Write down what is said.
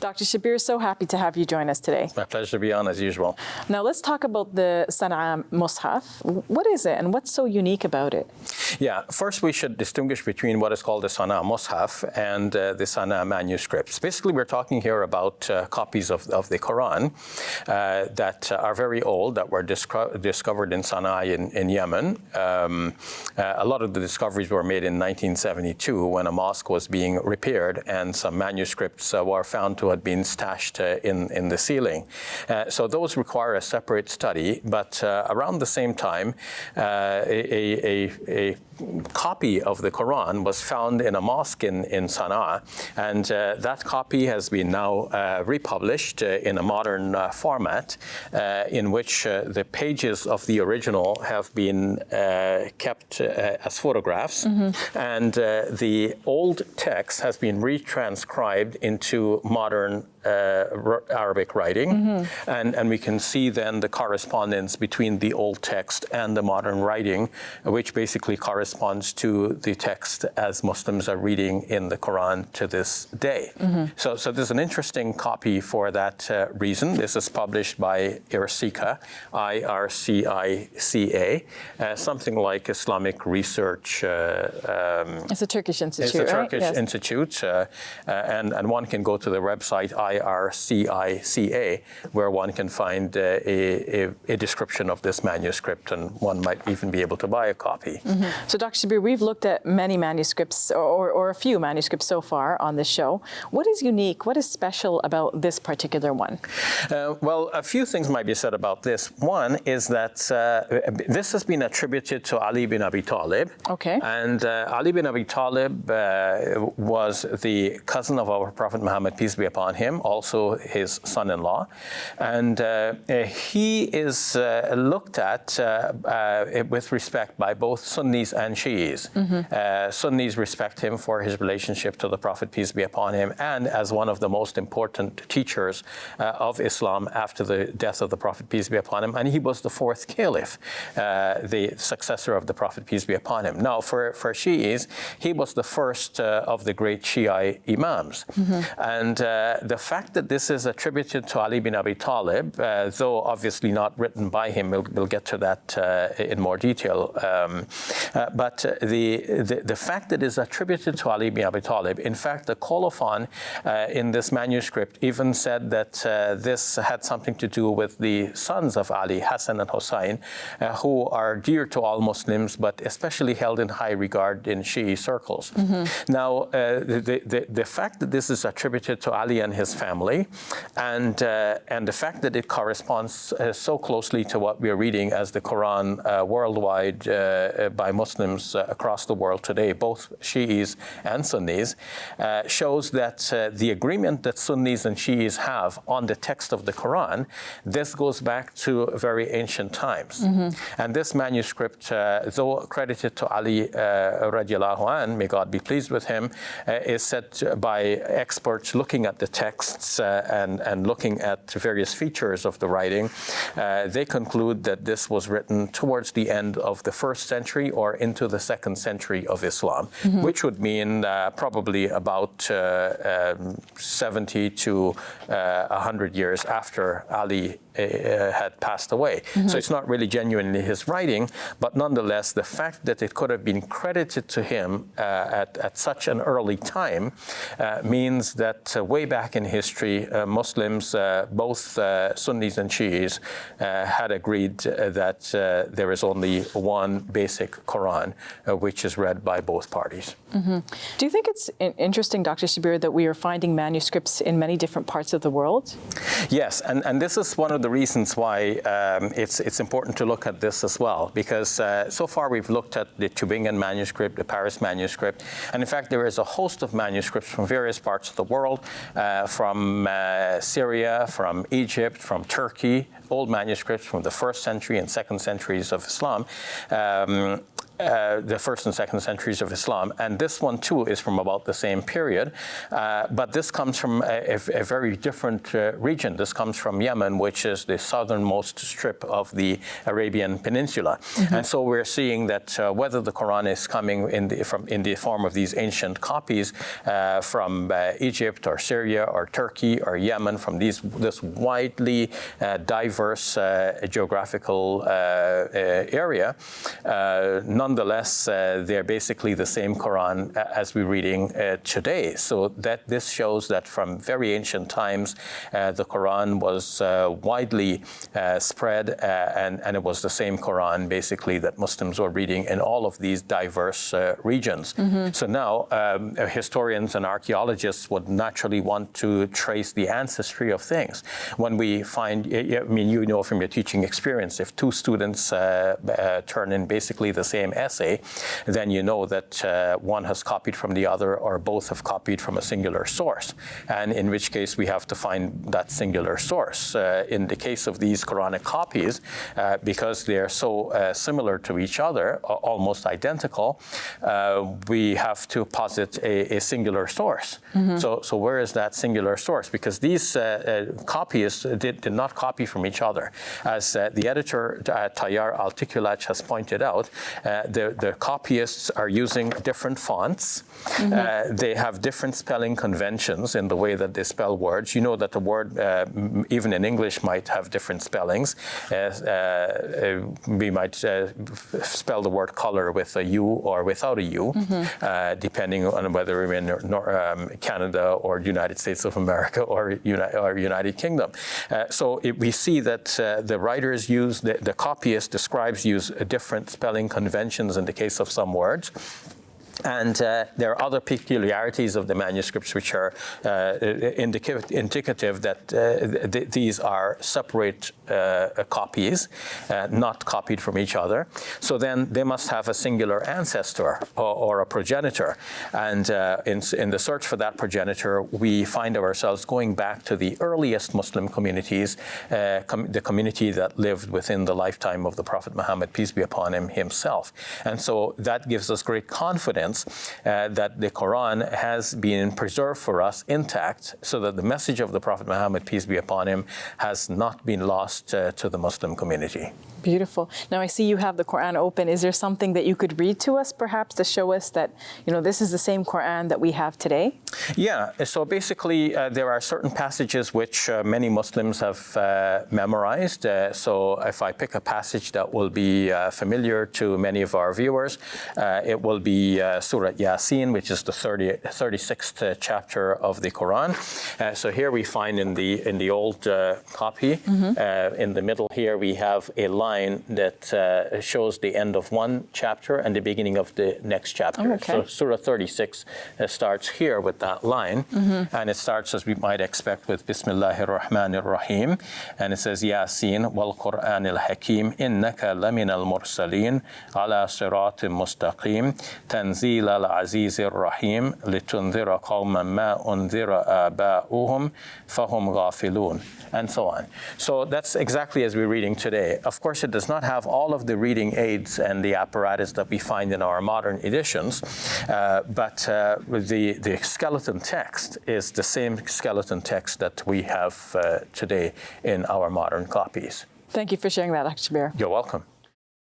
Dr. Shabir, so happy to have you join us today. My pleasure to be on, as usual. Now, let's talk about the Sanaa Mushaf. What is it, and what's so unique about it? Yeah, first we should distinguish between what is called the Sanaa Mushaf and the Sanaa manuscripts. Basically, we're talking here about copies of the Quran that are very old, that were discovered in Sanaa in Yemen. A lot of the discoveries were made in 1972 when a mosque was being repaired and some manuscripts were found to have been stashed in the ceiling. So those require a separate study, but around the same time, a copy of the Quran was found in a mosque in Sanaa, and that copy has been now republished in a modern format in which the pages of the original have been kept as photographs, and the old text has been retranscribed into modern Arabic writing, and we can see then the correspondence between the old text and the modern writing, which basically corresponds to the text as Muslims are reading in the Quran to this day. So there's an interesting copy for that reason. This is published by IRCICA, IRCICA, something like Islamic Research. It's a Turkish institute, It's a right? Turkish institute, and one can go to the website IRCICA, where one can find a description of this manuscript, and one might even be able to buy a copy. So, Dr. Shabir, we've looked at many manuscripts, or a few manuscripts so far on this show. What is unique, what is special about this particular one? Well, a few things might be said about this. One is that this has been attributed to Ali bin Abi Talib. Okay. And Ali bin Abi Talib was the cousin of our Prophet Muhammad, peace be upon him, also his son-in-law. And he is looked at with respect by both Sunnis and Shiites. Sunnis respect him for his relationship to the Prophet, peace be upon him, and as one of the most important teachers of Islam after the death of the Prophet, peace be upon him. And he was the fourth caliph, the successor of the Prophet, peace be upon him. Now, for Shiites, he was the first of the great Shiite imams. And the fact that this is attributed to Ali bin Abi Talib, though obviously not written by him, we'll get to that in more detail, but the fact that it is attributed to Ali bin Abi Talib, in fact, the colophon in this manuscript even said that this had something to do with the sons of Ali, Hassan and Hussein, who are dear to all Muslims, but especially held in high regard in Shi'i circles. Now, the fact that this is attributed to Ali and his family, and the fact that it corresponds so closely to what we are reading as the Quran worldwide by Muslims across the world today, both Shi'is and Sunnis, shows that the agreement that Sunnis and Shi'is have on the text of the Quran, this goes back to very ancient times. And this manuscript, though credited to Ali radiallahu anh, may God be pleased with him, is said by experts looking at the texts and looking at various features of the writing, they conclude that this was written towards the end of the 1st century or into the 2nd century of Islam, which would mean probably about 70 to 100 years after Ali had passed away. So it's not really genuinely his writing, but nonetheless, the fact that it could have been credited to him at such an early time means that way back in history, Muslims, both Sunnis and Shiites, had agreed that there is only one basic Quran, which is read by both parties. Do you think it's interesting, Dr. Shabir, that we are finding manuscripts in many different parts of the world? Yes, and this is one of the reasons why it's important to look at this as well, because so far we've looked at the Tübingen manuscript, the Paris manuscript, and in fact there is a host of manuscripts from various parts of the world, from Syria, from Egypt, from Turkey, old manuscripts from the 1st century and 2nd centuries of Islam. the first and second centuries of Islam. And this one, too, is from about the same period. But this comes from a very different region. This comes from Yemen, which is the southernmost strip of the Arabian Peninsula. And so we're seeing that whether the Quran is coming in the form of these ancient copies from Egypt or Syria or Turkey or Yemen, from this widely diverse geographical area, nonetheless, they're basically the same Quran as we're reading today. So that this shows that from very ancient times, the Quran was widely spread, and it was the same Quran basically that Muslims were reading in all of these diverse regions. So now historians and archaeologists would naturally want to trace the ancestry of things. When we find, I mean, you know from your teaching experience, if two students turn in basically the same essay, then you know that one has copied from the other or both have copied from a singular source, and in which case we have to find that singular source. In the case of these Quranic copies, because they're so similar to each other, almost identical, we have to posit a singular source. So where is that singular source? Because these copyists did not copy from each other. As the editor, Tayyar Al-Tikulach, has pointed out, the copyists are using different fonts. They have different spelling conventions in the way that they spell words. You know that the word, even in English, might have different spellings. We might spell the word color with a U or without a U, depending on whether we're in Canada or United States of America or United Kingdom. So we see that the writers use, the copyists, the scribes use different spelling conventions in the case of some words. And there are other peculiarities of the manuscripts which are indicative that these are separate copies, not copied from each other. So then they must have a singular ancestor or a progenitor. And in the search for that progenitor, we find ourselves going back to the earliest Muslim communities, the community that lived within the lifetime of the Prophet Muhammad, peace be upon him, himself. And so that gives us great confidence that the Quran has been preserved for us intact, so that the message of the Prophet Muhammad, peace be upon him, has not been lost to the Muslim community. Beautiful. Now I see you have the Quran open. Is there something that you could read to us, perhaps, to show us that, you know, this is the same Quran that we have today? Yeah. So basically, there are certain passages which many Muslims have memorized. So if I pick a passage that will be familiar to many of our viewers, it will be Surah Yasin, which is the 36th chapter of the Quran. So here we find in the old copy, in the middle here, we have a line that shows the end of one chapter and the beginning of the next chapter. Oh, okay. So Surah 36 starts here with that line, and it starts, as we might expect, with Bismillahir Rahmanir Rahim, and it says, Yasin wal Qur'anil Hakim innaka laminal mursaleen ala siratim mustaqim tanzil al azizir rahim litunzira qawman ma unzira aba'uhum fahum ghafilun, and so on. So that's exactly as we're reading today. Of course, it does not have all of the reading aids and the apparatus that we find in our modern editions, but the skeleton text is the same skeleton text that we have today in our modern copies. Thank you for sharing that, Dr. Shabir. You're welcome.